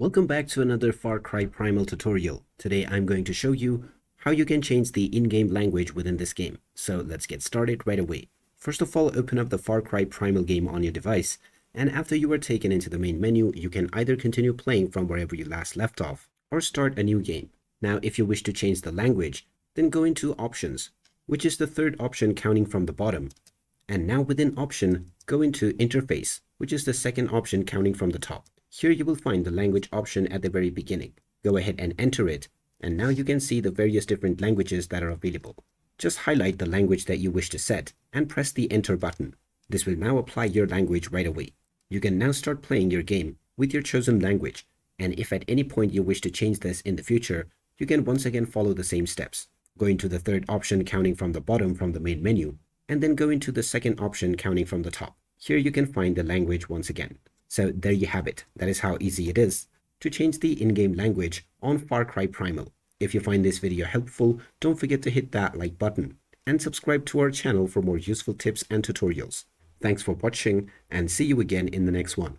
Welcome back to another Far Cry Primal tutorial. Today I'm going to show you how you can change the in-game language within this game. So let's get started right away. First of all, open up the Far Cry Primal game on your device, and after you are taken into the main menu, you can either continue playing from wherever you last left off, or start a new game. Now if you wish to change the language, then go into Options, which is the third option counting from the bottom. And now within Option, go into Interface, which is the second option counting from the top. Here you will find the language option at the very beginning. Go ahead and enter it, and now you can see the various different languages that are available. Just highlight the language that you wish to set and press the enter button. This will now apply your language right away. You can now start playing your game with your chosen language, and if at any point you wish to change this in the future, you can once again follow the same steps. Go into the third option counting from the bottom from the main menu, and then go into the second option counting from the top. Here you can find the language once again. So there you have it. That is how easy it is to change the in-game language on Far Cry Primal. If you find this video helpful, don't forget to hit that like button and subscribe to our channel for more useful tips and tutorials. Thanks for watching, and see you again in the next one.